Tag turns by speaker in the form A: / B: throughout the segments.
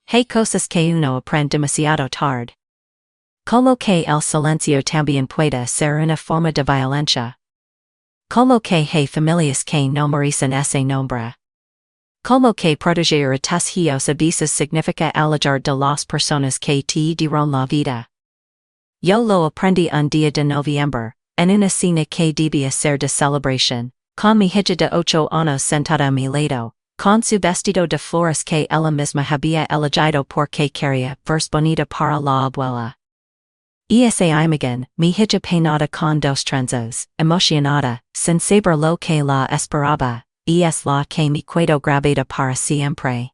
A: Hay cosas que uno aprende demasiado tarde. Como que el silencio también puede ser una forma de violencia. Como que hay familias que no merecen ese nombre. Como que proteger a tus hijos a veces significa alejar de las personas que te dieron la vida. Yo lo aprendí un día de noviembre, en una cena que debía ser de celebración, con mi hija de 8 años sentada a mi lado, con su vestido de flores que ella misma había elegido porque quería verse bonita para la abuela. Esa imagen, mi hija peinada con dos trenzas, emocionada, sin saber lo que la esperaba, es la que me quedo grabada para siempre.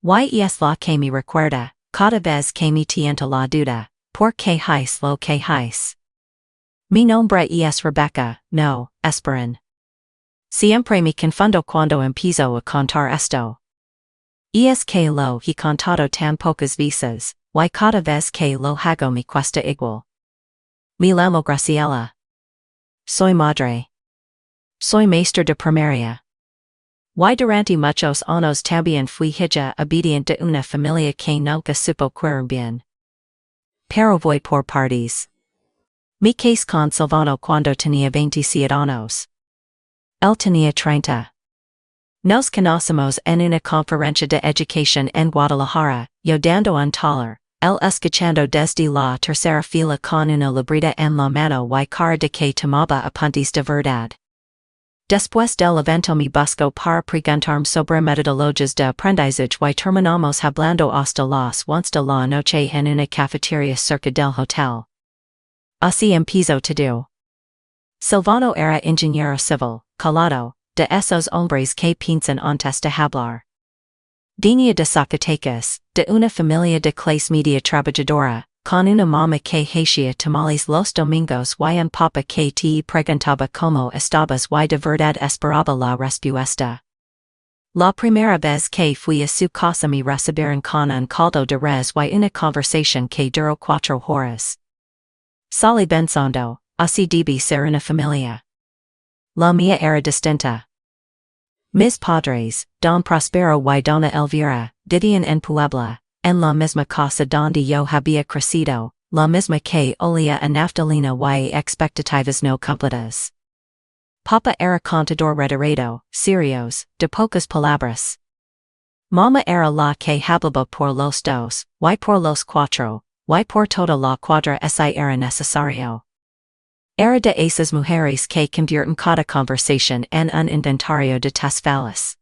A: Es la que me recuerda, cada vez que me tienta la duda, porque es lo que es. Mi nombre es Rebecca, no, esperen. Siempre me confundo cuando empiezo a contar esto. Es que lo he contado tan pocas veces, y cada vez que lo hago me cuesta igual. Me llamo Graciela. Soy madre. Soy maestra de primaria. Y durante muchos años también fui hija obediente de una familia que nunca supo cuidar bien. Pero voy por partes. Me casé con Silvano cuando tenía 27 años. Él tenía 30. Nos conocimos en una conferencia de educación en Guadalajara, yo dando un taller, él escuchando desde la tercera fila con una libreta en la mano y cara de que tomaba apuntes de verdad. Después del evento me buscó para preguntarme sobre metodologías de aprendizaje y terminamos hablando hasta las 11 de la noche en una cafetería cerca del hotel. Así empezó todo. Silvano era ingeniero civil, calado, de esos hombres que piensan antes de hablar. Venía de Zacatecas, de una familia de clase media trabajadora, con una mamá que hacía tamales los domingos y un papá que te preguntaba cómo estabas y de verdad esperaba la respuesta. La primera vez que fui a su casa me recibieron con un caldo de res y una conversación que duró 4 horas. Salí pensando, así debe ser una familia. La mía era distinta. Mis padres, don Prospero y dona Elvira, vivían en Puebla, en la misma casa donde yo había crecido, la misma que olía a naftalina y expectativas no cumplidas. Papá era contador retirado, serios, de pocas palabras. Mamá era la que hablaba por los dos, y por los cuatro, y por toda la cuadra si era necesario. Era de esas mujeres que convierten cada conversación en un inventario de tasfalas.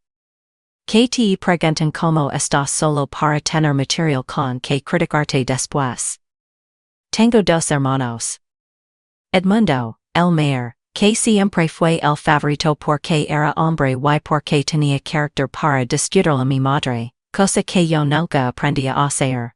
A: Que te preguntan cómo estás solo para tener material con que criticarte después. Tengo 2 hermanos. Edmundo, el mayor, que siempre fue el favorito porque era hombre y porque tenía carácter para discutirle a mi madre, cosa que yo nunca aprendí a hacer.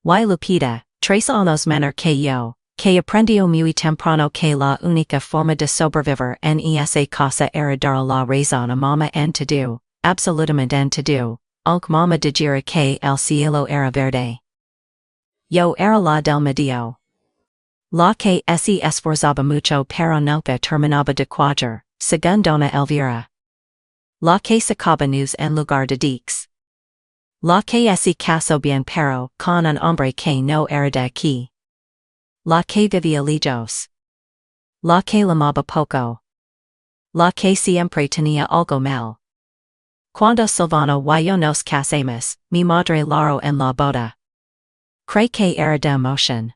A: Y Lupita, 3 años menor que yo, que aprendió muy temprano que la única forma de sobrevivir en esa casa era dar la razón a mamá en todo, absolutamente en todo, aunque mamá dijera que el cielo era verde. Yo era la del medio. La que se esforzaba mucho pero nunca terminaba de cuadrar, según dona Elvira. La que sacaba news en lugar de dix. La que se casó bien pero con un hombre que no era de aquí. La que vivía lejos. La que lamaba poco. La que siempre tenía algo mal. Cuando Silvano y yo nos casamos, mi madre lloró en la boda. Cree que era de emoción.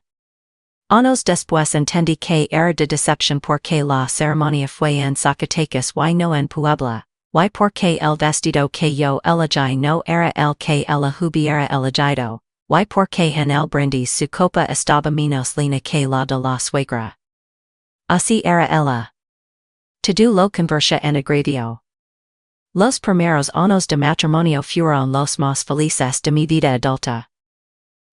A: Años después entendí que era de decepción porque la ceremonia fue en Zacatecas y no en Puebla, y porque el vestido que yo elegí no era el que ella hubiera elegido. Y porque en el brindis su copa estaba menos lina que la de la suegra. Así era ella. Todo lo conversa en agravio. Los primeros años de matrimonio fueron los más felices de mi vida adulta.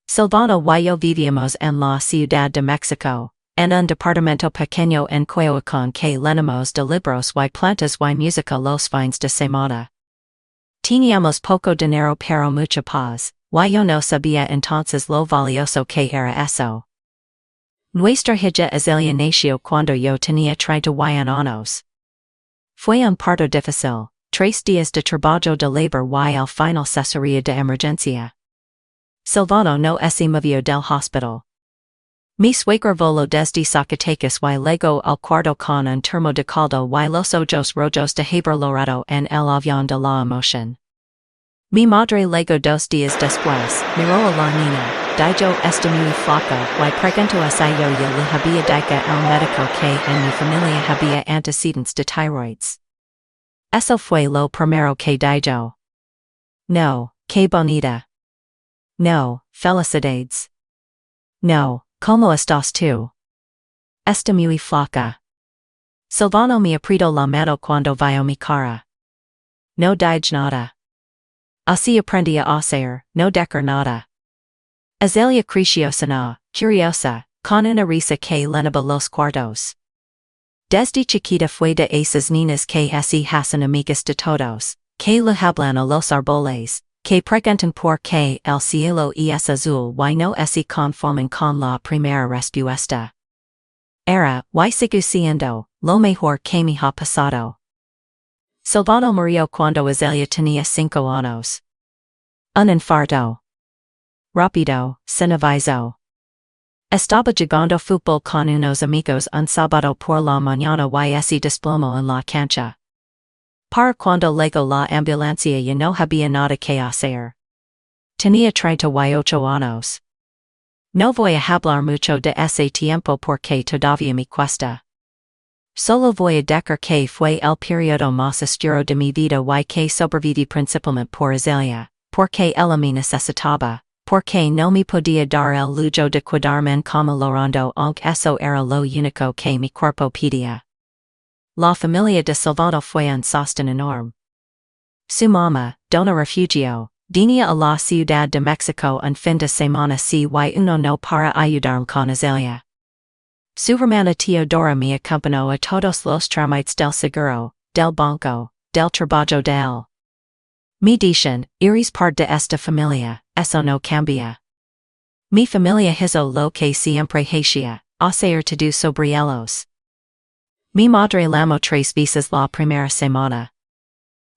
A: Silvano y yo vivíamos en la Ciudad de México, en un departamento pequeño en Coyoacán que llenamos de libros y plantas y música los fines de semana. Teníamos poco dinero pero mucha paz. Y yo no sabía entonces lo valioso que era eso. Nuestra hija Azelia nació cuando yo tenía 31 años. Fue un parto difícil, 3 días de trabajo de labor y al final cesárea de emergencia. Silvano no esse movio del hospital. Mi suegro volo desde Zacatecas y luego al cuarto con un termo de caldo y los ojos rojos de haber logrado en el avión de la emoción. Mi madre luego 2 días después, miró a la niña, dijo está muy flaca y preguntó si yo ya le había dicho al médico que en mi familia había antecedentes de tiroides. Eso fue lo primero que dijo. No, que bonita. No, felicidades. No, ¿cómo estás tú? Está muy flaca. Silvano me apretó la mano cuando vio mi cara. No dije nada. Así aprendí a hacer, no decir nada. Azelia creció sana, curiosa, con una risa que llenaba los cuartos. Desde chiquita fue de esas niñas que así hacen amigas de todos, que le hablan a los árboles, que preguntan por qué el cielo es azul y no se conforman con la primera respuesta. Era, y sigo siendo, lo mejor que me ha pasado. Silvano murió cuando Azelia tenía 5 años. Un infarto. Rápido, sin aviso. Estaba jugando fútbol con unos amigos un sábado por la mañana y se desplomó en la cancha. Para cuando llegó la ambulancia ya no había nada que hacer. Tenía 38 años. No voy a hablar mucho de ese tiempo porque todavía me cuesta. Solo voy a decir que fue el periodo más oscuro de mi vida y que sobreviví principalmente por Azelia, porque ella me necesitaba, porque no me podía dar el lujo de cuidarme como lorando aunque eso era lo único que mi cuerpo pedía. La familia de Silvano fue un sostén enorme. Su mamá, dona refugio, venía a la Ciudad de México un fin de semana si uno no para ayudarme con Azelia. Su hermana Teodora me acompañó a todos los trámites del seguro, del banco, del trabajo del. Me dicen, eres parte de esta familia, eso no cambia. Mi familia hizo lo que siempre hacía, hacer todo sobre ellos. Mi madre llamó 3 veces la primera semana.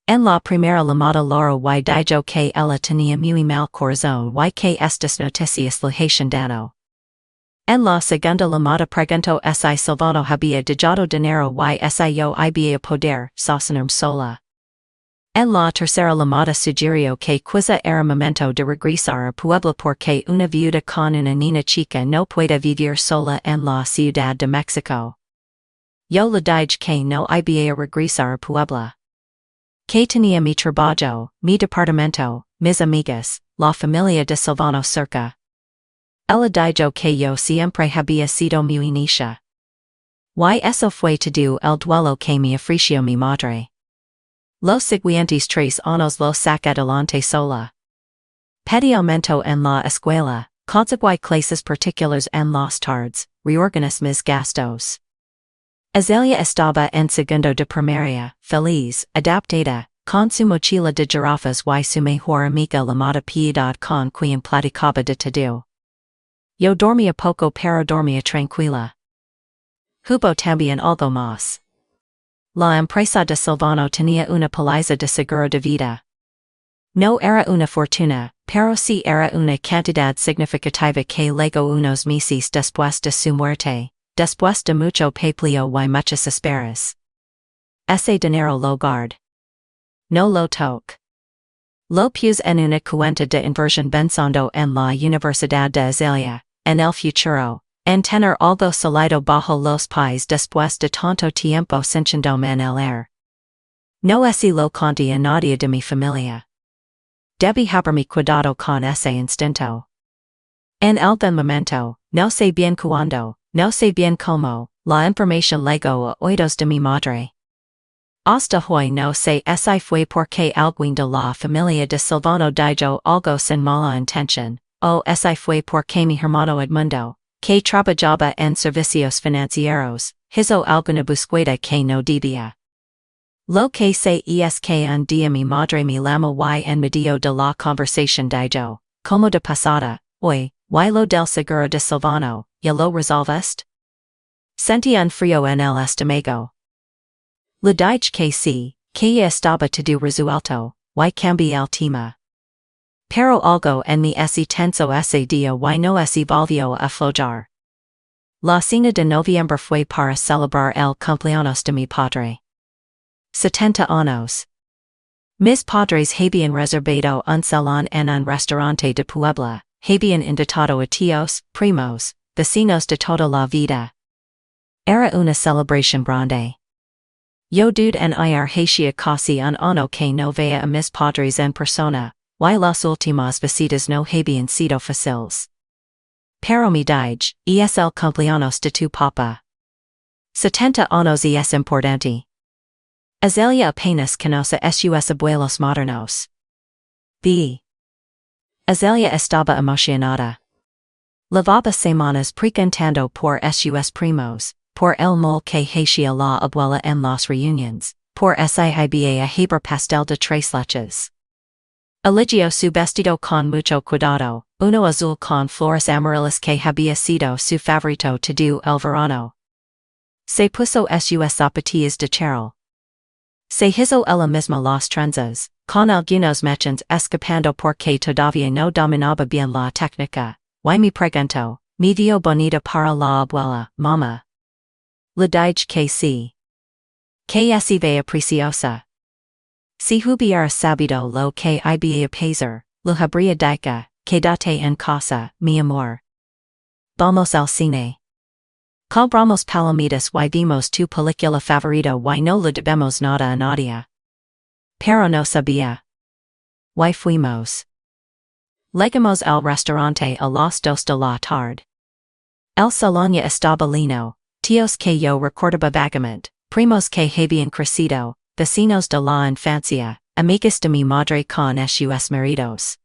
A: En la primera llamada Laura y dijo que ella tenía muy mal corazón y que estas noticias le hacían daño. En la segunda llamada preguntó si Silvano había dejado dinero y si yo había poder sostenerme sola. En la tercera llamada sugirió que quizá era momento de regresar a Puebla porque una viuda con una niña chica no puede vivir sola en la Ciudad de México. Yo le dije que no había regresar a Puebla. Que tenía mi trabajo, mi departamento, mis amigas, la familia de Silvano cerca. Ella dijo que yo siempre había sido muy nicha. Y eso fue todo el duelo que me ofreció mi madre. Los siguientes 3 años lo sac adelante sola. Pedí aumento en la escuela, conseguí clases particulares en las tardes, reorganicé mis gastos. Azelia estaba en segundo de primaria, feliz, adaptada, con su mochila de jirafas y su mejor amiga llamada Piedad con quien platicaba de todo. Yo dormía poco pero dormía tranquila. Hubo también algo más. La empresa de Silvano tenía una póliza de seguro de vida. No era una fortuna, pero sí era una cantidad significativa que luego unos meses después de su muerte, después de mucho papeleo y muchas esperas. Ese dinero lo guard. No lo toque. Lo puse en una cuenta de inversión pensando en la Universidad de Azelia, en el futuro, en tener algo sólido bajo los pies después de tanto tiempo sintiéndome en el aire. No así lo conté a nadie de mi familia. Debí haberme cuidado con ese instinto. En algún momento, no sé bien cuándo, no sé bien cómo, la información llegó a oídos de mi madre. Hasta hoy no sé si fue porque alguien de la familia de Silvano dijo algo sin mala intención, o si fue porque mi hermano Edmundo, que trabajaba en servicios financieros, hizo alguna búsqueda que no debía. Lo que sé es que un día mi madre me llamó y en medio de la conversación dijo, como de pasada, hoy, y lo del seguro de Silvano, ¿ya lo resolviste? Sentí un frío en el estómago. Le dije que sí, que ya estaba todo resuelto, y cambié el tema. Pero algo en mi ese tenso ese día y no ese volvió a flojar. La cena de noviembre fue para celebrar el cumpleaños de mi padre. 70 años. Mis padres habían reservado un salón en un restaurante de Puebla, habían invitado a tíos, primos, vecinos de toda la vida. Era una celebración grande. Yo dude en ir hacia casi un año que no veía a mis padres en persona, y las últimas visitas no habían sido fáciles. Pero mi dije, es el cumpleaños de tu papá. 70 años y es importante. Azelia apenas conoce sus abuelos modernos. B. Azelia estaba emocionada. Lavaba semanas preguntando por sus primos, por el mol que hacía la abuela en las reuniones, por siba a haber pastel de tres leches. Eligió su vestido con mucho cuidado, uno azul con flores amarillas que había sido su favorito todo el verano. Se puso sus zapatillas de charol. Se hizo ella misma las trenzas, con algunos mechones escapando porque todavía no dominaba bien la técnica, y me preguntó, me dio bonita para la abuela, mamá. Le dije que sí. Que se vea preciosa. Si hubiera sabido lo que iba a pasar, lo habría dicho, quédate en casa, mi amor. Vamos al cine. Compramos palomitas y vimos tu película favorita y no le debemos nada a nadie. Pero no sabía. Y fuimos. Llegamos al restaurante a las 2 de la tarde. El salón ya estaba lleno, tíos que yo recordaba vagamente, primos que habían crecido, vecinos de la infancia, amigas de mi madre con sus maridos.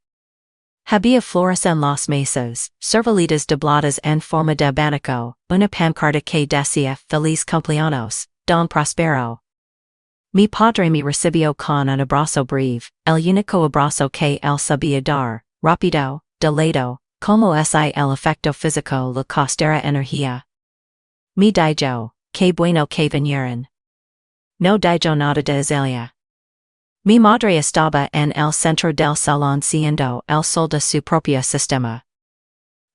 A: Había flores en las mesas, serviletas dobladas en forma de abanico, una pancarta que decía Feliz cumpleaños, Don Prospero. Mi padre me recibió con un abrazo breve, el único abrazo que él sabía dar, rápido, delayado, como es el efecto físico le costera energía. Me dijo, que bueno que vinieron. No dijo nada de Azelia. Mi madre estaba en el centro del salón siendo el sol de su propio sistema.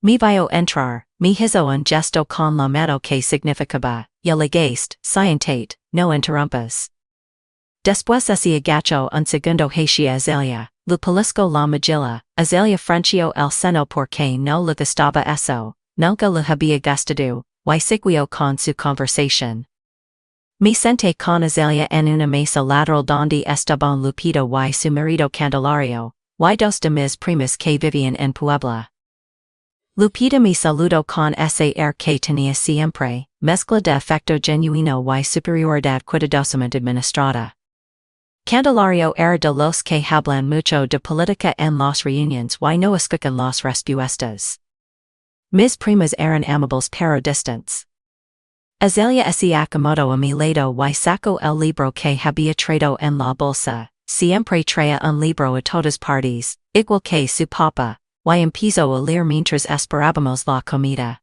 A: Me vio entrar, me hizo un gesto con la mano que significaba, ya llegaste, siéntate, no interrumpas. Después se agachó un segundo hacia Azelia, le pellizcó la mejilla, Azelia frunció el seno porque no le gustaba eso, nunca le había gustado, y siguió con su conversación. Me senté con Azelia en una mesa lateral donde estaban Lupita y su marido Candelario, y dos de mis primas que vivían en Puebla. Lupita me saludó con ese air que tenía siempre, mezcla de afecto genuino y superioridad cuidadosamente administrada. Candelario era de los que hablan mucho de política en las reuniones y no escuchan las respuestas. Mis primas eran amables pero distantes. Azelia se acomodó a mi lado y sacó el libro que había traído en la bolsa, siempre traía un libro a todas partes, igual que su papá, y empezó a leer mientras esperábamos la comida.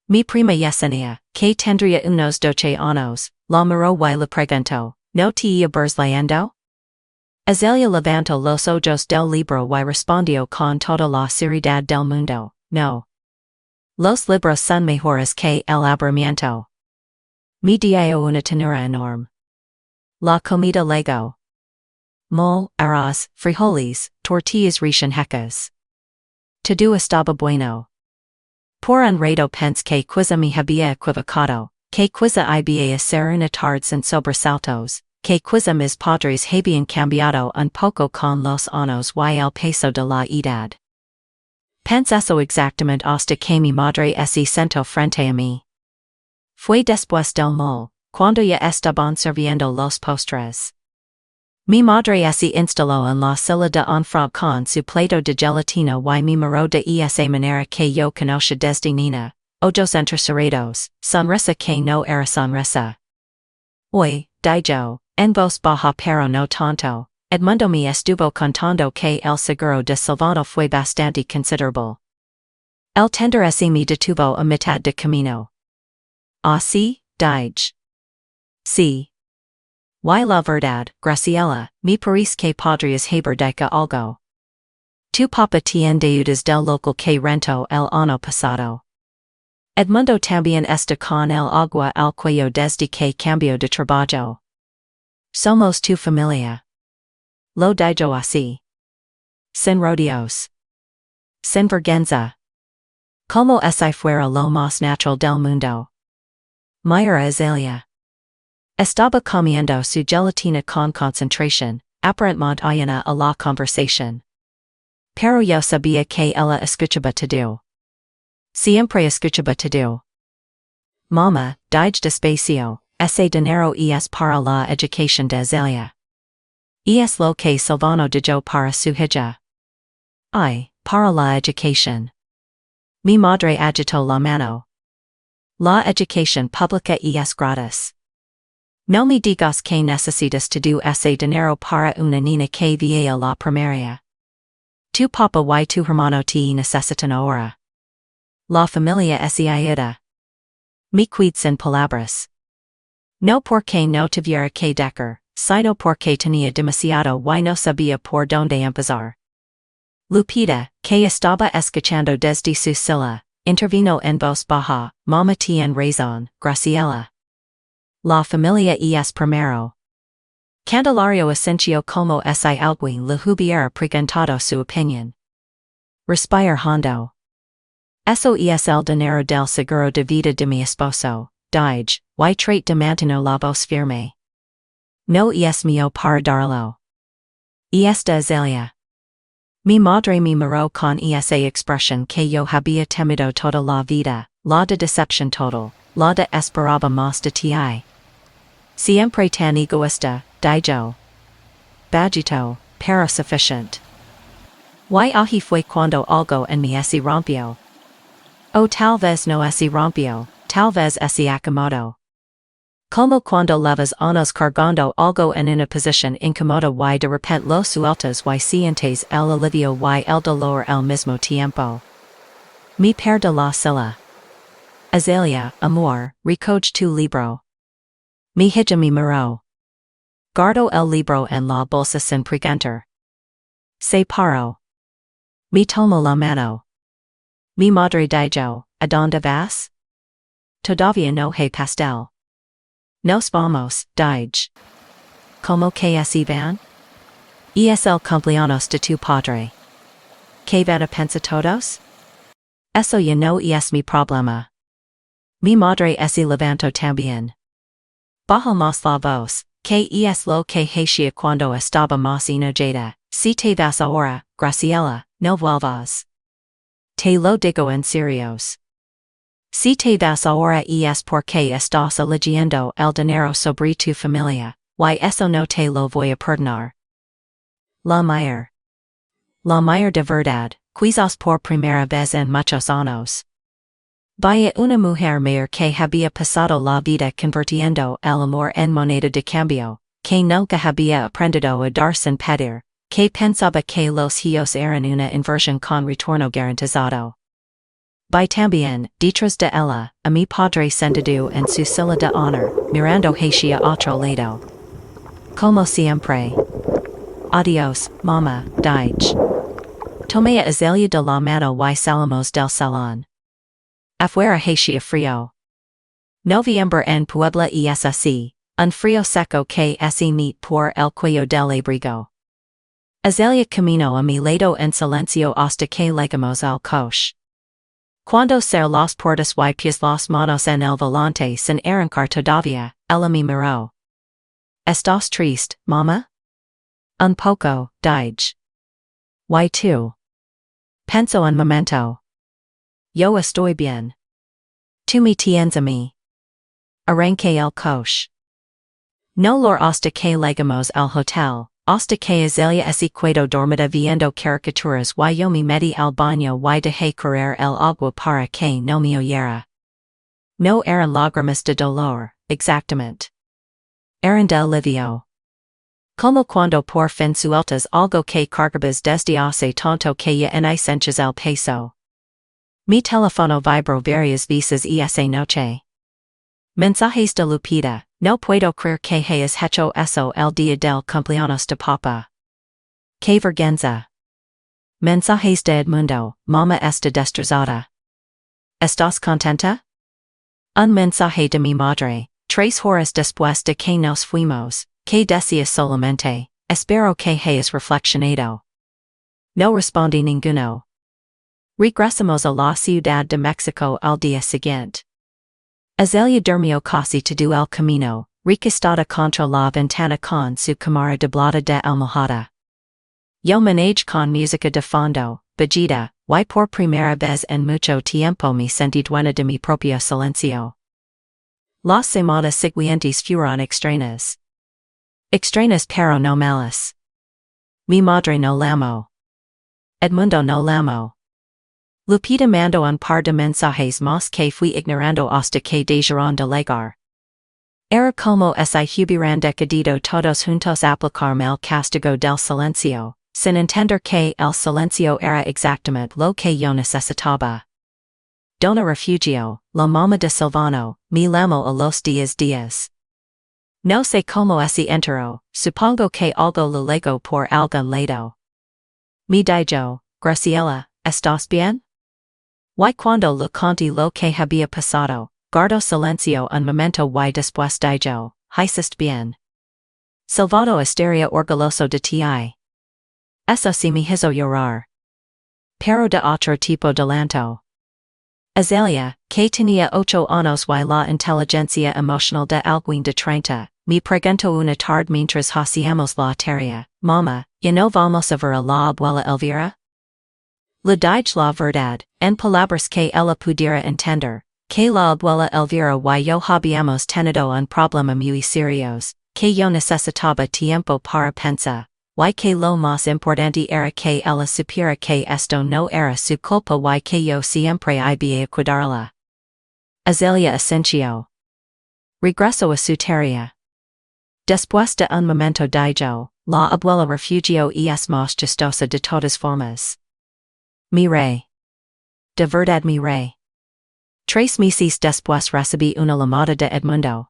A: Mi prima Yesenia, que tendría unos 12 años, la miró y le preguntó, ¿no te ibas leyendo? Azelia levantó los ojos del libro y respondió con toda la seriedad del mundo, no. Los libros son mejores que el aburrimiento. Me dio una ternura enorme. La comida llegó. Mol, arroz, frijoles, tortillas recién hechas. Todo estaba bueno. Por un rato pensé que quizá me había equivocado, que quizá iba a ser una tarde sin sobresaltos, que quizá mis padres habían cambiado un poco con los años y el peso de la edad. Pensé eso exactamente hasta que mi madre se sentó frente a mí. Fue después del mol, cuando ya estaban sirviendo los postres. Mi madre se instaló en la silla de enfrente con su plato de gelatina y me miró de esa manera que yo conocía desde niña, ojos entrecerrados, sonrisa que no era sonrisa. Hoy, dijo, en voz baja pero no tanto, Edmundo me estuvo contando que el seguro de Silvano fue bastante considerable. El tender se me detuvo a mitad de camino. Ah sí, dije. Sí. Y la verdad, Graciela, me parece que podrías haber dicho algo. Tu Papa tiendes del local que rento el ano pasado. Edmundo también está con el agua al cuello desde que cambio de trabajo. Somos tu familia. Lo digo así. Sin rodeos. Sin vergüenza. Como si fuera lo más natural del mundo. Mayra Azelia. Estaba comiendo su gelatina con concentración, aparentemente ayana a la conversación. Pero yo sabía que ella escuchaba todo. Siempre escuchaba todo. Mamá, dije despacio, ese dinero es para la educación de Azelia. Es lo que Silvano dijo para su hija. Ay, para la educación. Mi madre agitó la mano. La educación pública es gratis. No me digas que necesitas todo ese dinero para una niña que va a la primaria. Tu papa y tu hermano te necesitan ahora. La familia es ayuda. Me cuid sin palabras. No porque no tuviera que dejar, sino porque tenía demasiado y no sabía por dónde empezar. Lupita, que estaba escuchando desde su silla, intervino en voz baja, Mamá tiene razón, Graciela. La familia es primero. Candelario asencio como si alguien le hubiera preguntado su opinión. Respire hondo. Eso es el dinero del seguro de vida de mi esposo, dije, y trate de mantener la voz firme. No es mío para darlo. Esta Azelia. Mi madre me miró con esa expresión que yo había temido toda la vida, la de decepción total, la de esperaba más de ti. Siempre tan egoísta, dijo. Bajito, pero suficiente. Y ahí fue cuando algo en mí se rompió. O tal vez no se rompió, tal vez se acomodó. Como cuando llevas años cargando algo en una posición incómoda y de repente lo sueltas y sientes el alivio y el dolor al mismo tiempo. Me perdí la silla. Azelia, amor, recoge tu libro. Mi hija me miró. Guardo el libro en la bolsa sin preguntar. Se paró. Me tomó la mano. Mi madre dijo, ¿a dónde vas? Todavía no hay pastel. Nos vamos, dije. ¿Cómo que se van? Es el cumpleaños de tu padre. ¿Qué van a pensar todos? Eso ya no es mi problema. Mi madre se levantó también. Bajó más la voz, que es lo que hacía cuando estaba más enojada. Si te vas ahora, Graciela, no vuelvas. Te lo digo en serios. Si te vas ahora es porque estás eligiendo el dinero sobre tu familia, y eso no te lo voy a perdonar. La mayor. La mayor de verdad, quizás por primera vez en muchos años. Vaya una mujer mayor que había pasado la vida convirtiendo el amor en moneda de cambio, que nunca había aprendido a dar sin pedir, que pensaba que los hijos eran una inversión con retorno garantizado. By también, detrás de ella, a mi padre sentado en su silla de honor, mirando hacia otro lado. Como siempre. Adiós, mamá, dije. Tomé a Azelia de la mano y salimos del salón. Afuera hacía frío. Noviembre en Puebla es así, un frío seco que se mete por el cuello del abrigo. Azelia caminó a mi lado en silencio hasta que llegamos al coche. Cuando cerré las puertas y puse las manos en el volante sin arrancar todavía, ella me miró. ¿Estás triste, mamá? Un poco, dije. ¿Y tú? Pensó un momento. Yo estoy bien. Tú me tienes a mí. Arranqué el coche. No lor hasta que llegamos al hotel, hasta que Azelia se quedó dormida viendo caricaturas y yo me metí al baño y dejé correr el agua para que no me oyera. No eran lágrimas de dolor, exactamente. Eran de alivio. Como cuando por fin sueltas algo que cargabas desde hace tanto que ya no sientes el peso. Mi teléfono vibró varias veces esa noche. Mensajes de Lupita, no puedo creer que hayas hecho eso el día del cumpleaños de papá. Qué vergüenza. Mensajes de Edmundo, Mamá está destrozada. ¿Estás contenta? Un mensaje de mi madre, 3 horas después de que nos fuimos, que decía solamente, espero que hayas reflexionado. No respondí ninguno. Regresamos a la Ciudad de México al día siguiente. Azelia durmió casi todo el camino, recostada contra la ventana con su cámara doblada de almohada. Yo manejé con música de fondo, bajita, y por primera vez en mucho tiempo me sentí dueña de mi propio silencio. Las semanas siguientes fueron extrañas. Extrañas pero no malas. Mi madre no llamó. Edmundo no llamó. Lupita mandó un par de mensajes más que fui ignorando hasta que dejaron de llegar. Era como si hubieran decidido todos juntos aplicarme el castigo del silencio, sin entender que el silencio era exactamente lo que yo necesitaba. Dona Refugio, la mamá de Silvano, me llamó a los días. No sé cómo se enteró, supongo que algo lo legó por algún lado. Me dijo, Graciela, ¿estás bien? Y cuando le conté lo que había pasado, guardó silencio un momento y después dijo, ¿hiciste bien? Silvano estaría orgulloso de ti. Eso sí me hizo llorar. Pero de otro tipo de llanto. Azelia, que tenía 8 años y la inteligencia emocional de alguien de 30, me preguntó una tarde mientras hacíamos la tarea, Mamá, ¿ya no vamos a ver a la abuela Elvira? Le dije la verdad, en palabras que ella pudiera entender, que la abuela Elvira y yo habíamos tenido un problema muy serios, que yo necesitaba tiempo para pensar, y que lo más importante era que ella supiera que esto no era su culpa y que yo siempre había cuidarla. Azelia asintió. Regresó a su tarea. Después de un momento dijo, la abuela Refugio es más chistosa de todas formas. Miré. De verdad miré. 3 meses después recibí una llamada de Edmundo.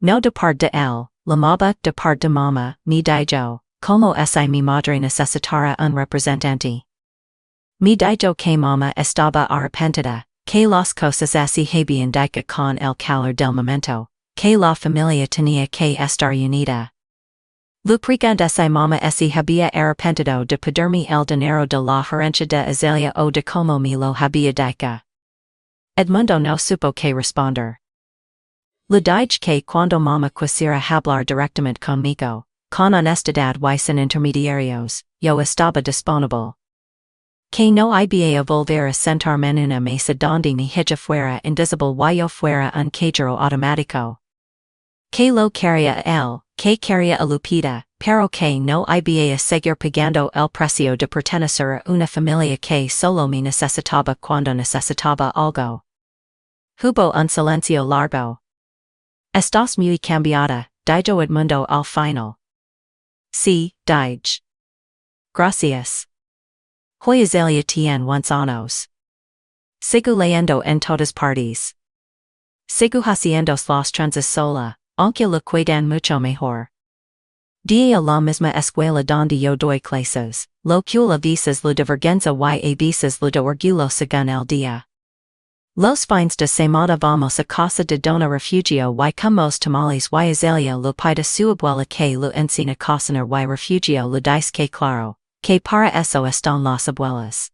A: No de parte de él, llamaba de parte de mamá, me dijo, como si mi madre necesitara un representante. Me dijo que mamá estaba arrepentida, que las cosas así habían dicho con el calor del momento, que la familia tenía que estar unida. Le pregunté si mamá se había arrepentido de pedirme el dinero de la herencia de Azelia o de cómo me lo había dicho. Edmundo no supo qué responder. Le dije que cuando mamá quisiera hablar directamente conmigo, con honestidad y sin intermediarios, yo estaba disponible. Que no había volver a sentarme en una mesa donde mi hija fuera invisible y yo fuera un cajero automático. Que lo quería a él, que quería a Lupita, pero que no había seguir pagando el precio de pertenecer a una familia que solo me necesitaba cuando necesitaba algo. Hubo un silencio largo. Estás muy cambiada, dijo Edmundo al final. Sí, dije. Gracias. Hoy Azelia tiene 11 años. Sigo leyendo en todas partes. Sigo haciendo las tranzas sola, aunque lo cuidan mucho mejor. Die a la misma escuela donde yo doy clases, lo cual a veces le de vergüenza y a veces le de orgullo según el día. Los fines de semana vamos a casa de Dona Refugio y comemos tamales y Azelia le pide su abuela que lo enseñe a cocinar y Refugio le dice que claro, que para eso están las abuelas.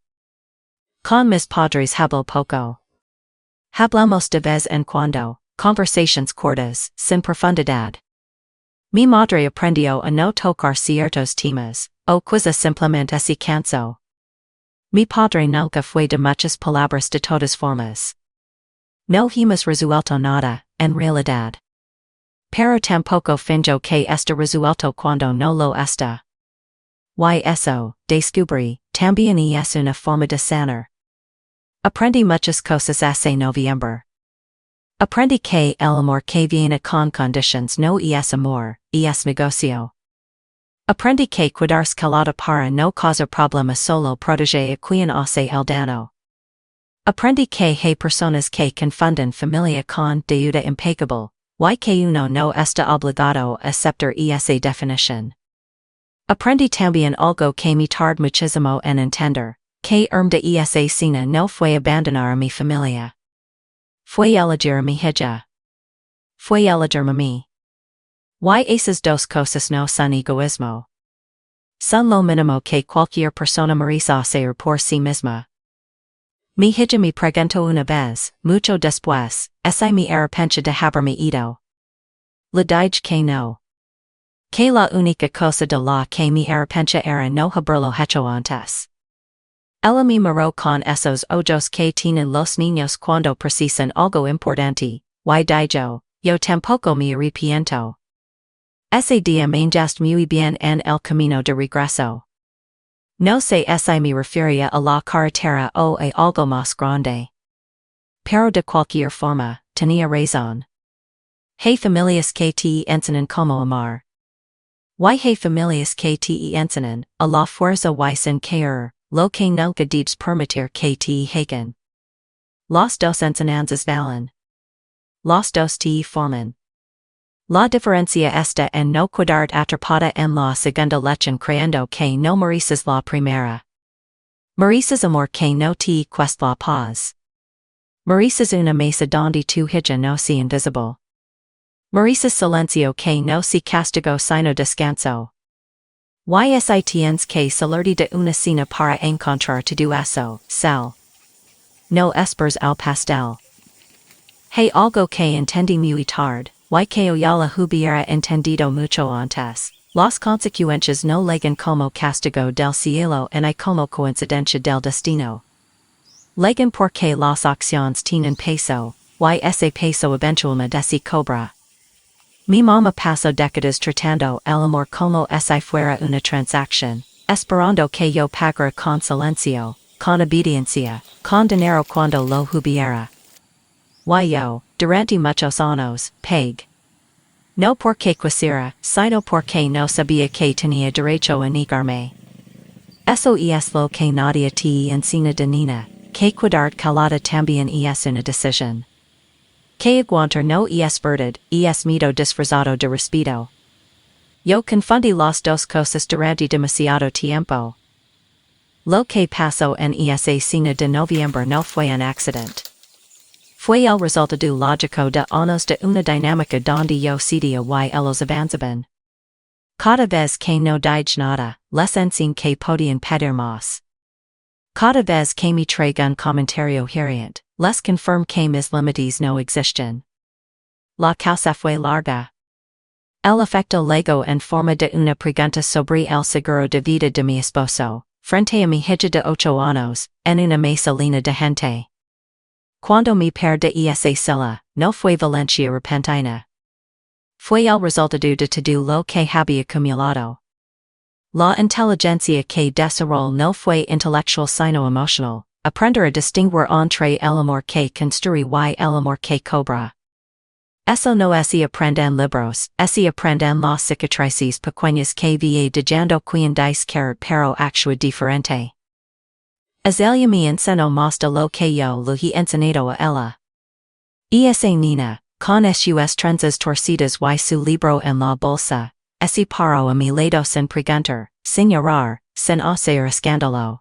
A: Con mis padres hablo poco. Hablamos de vez en cuando, conversations cortas, sin profundidad. Mi madre aprendió a no tocar ciertos temas, o quizá simplemente se cansó. Mi padre nunca fue de muchas palabras de todas formas. No hemos resuelto nada, en realidad. Pero tampoco finjo que está resuelto cuando no lo está. Y eso, descubrí, también es una forma de sanar. Aprendí muchas cosas hace noviembre. Aprendí que el amor que viene con conditions no es amor, es negocio. Aprendí que cuidarse calada para no causar problemas solo protege a quien hace el daño. Aprendí que hay personas que confunden familia con deuda impecable, y que uno no está obligado a aceptar esa definición. Aprendí también algo que me tardó muchísimo en entender, que de esa cena no fue abandonar a mi familia. Fue elegir a mi hija. Fue elegirme a mí. Y esas dos cosas no son egoísmo. Son lo mínimo que cualquier persona merece hacer por sí misma. Mi hija me preguntó una vez, mucho después, si me arrepiento de haberme ido. Le dije que no. Que la única cosa de la que me arrepiento era no haberlo hecho antes. Ella me miró con esos ojos que tienen los niños cuando precisan algo importante, y dijo, yo tampoco me arrepiento. Ese día me engaste muy bien en el camino de regreso. No sé si me refería a la carretera o a algo más grande. Pero de cualquier forma, tenía razón. Hay familias que te enseñan cómo amar. Y hay familias que te enseñan, a la fuerza y sin caer, lo que nunca debes permitir que te hagan. Las dos enseñanzas valen. Las dos te forman. La diferencia está en no quedarte atrapada en la segunda lección creyendo que no mereces la primera. Mereces amor que no te cuesta la paz. Mereces una mesa donde tu hija no sea invisible. Mereces silencio que no sea castigo sino descanso. Y si tienes que salir de una cena para encontrar todo eso, sal. No esperes al pastel. Hay algo que entendí muy tarde. Y que ya la hubiera entendido mucho antes, las consecuencias no llegan como castigo del cielo ni como coincidencia del destino. Llegan porque las acciones tienen peso, y ese peso eventualmente se cobra. Mi mamá pasó décadas tratando el amor como si fuera una transacción, esperando que yo pagara con silencio, con obediencia, con dinero cuando lo hubiera. Y yo, durante muchos años, pagué. No porque quisiera, sino porque no sabía que tenía derecho a negarme. Eso es lo que nadie te enseña de niña, que cuidar calada también es una decisión. Que aguantar no es verdad, es miedo disfrazado de respeto. Yo confundí las dos cosas durante demasiado tiempo. Lo que pasó en esa cena de noviembre no fue un accidente. Fue el resultado lógico de años de una dinámica donde yo cedía y ellos avanzaban. Cada vez que no dije nada, les enseñé que podían pedir más. Cada vez que me traigan comentario hiriente, les confirm que mis límites no existen. La causa fue larga. El efecto llegó en forma de una pregunta sobre el seguro de vida de mi esposo, frente a mi hija de 8 años, en una mesa llena de gente. Cuando me perdí esa silla, no fue violencia repentina. Fue el resultado de todo lo que había acumulado. La inteligencia que desarrolló no fue intelectual sino emocional, aprender a distinguir entre el amor que construye y el amor que cobra. Eso no es aprender libros, es aprender las cicatrices pequeñas que va dejando quien dice querer pero actúa diferente. Ella me enseñó más de lo que yo le he enseñado a ella. Esa niña, con sus trenzas torcidas y su libro en la bolsa, se paró a mi lado sin preguntar, sin llorar, sin hacer escándalo.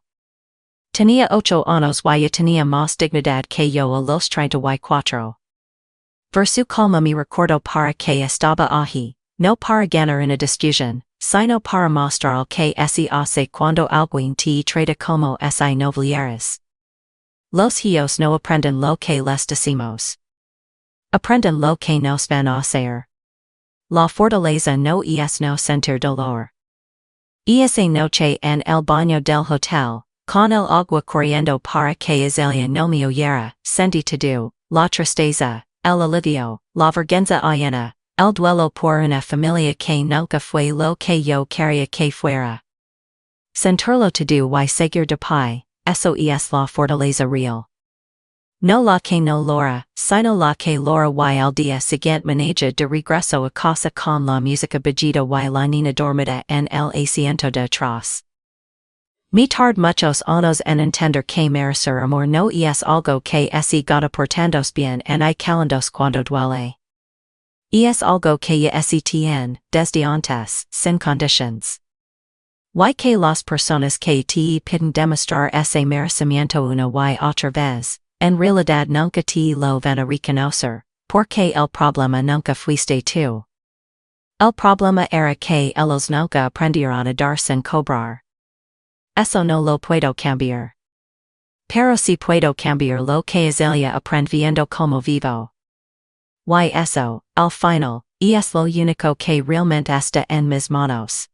A: Tenía 8 años y tenía más dignidad que yo a los 34. Versu calma me recordó para que estaba allí, no para ganar una discusión, sino para mostrar que se hace cuando alguien te trata como si no vieras. Los hijos no aprenden lo que les decimos. Aprenden lo que nos van a hacer. La fortaleza no es no sentir dolor. Esa noche en el baño del hotel, con el agua corriendo para que ella no me oyera, sentí todo, la tristeza, el alivio, la vergüenza ajena, el duelo por una familia que nunca fue lo que yo quería que fuera. Sentirlo todo y seguir de pie, eso es la fortaleza real. No la que no logra, sino la que logra y al día siguiente maneja de regreso a casa con la música bajita y la niña dormida en el asiento de atrás. Me tardé muchos años en entender que merecer amor no es algo que se gana portándose bien y calendos cuando duele. Es algo que ya se tiene, desde antes, sin conditions. Y que las personas que te piden demostrar ese merecimiento una y otra vez, en realidad nunca te lo van a reconocer, porque el problema nunca fuiste tú. El problema era que ellos nunca aprendieron a dar sin cobrar. Eso no lo puedo cambiar. Pero si puedo cambiar lo que es ella aprendiendo como vivo. Y eso, al final, es lo único que realmente está en mis manos.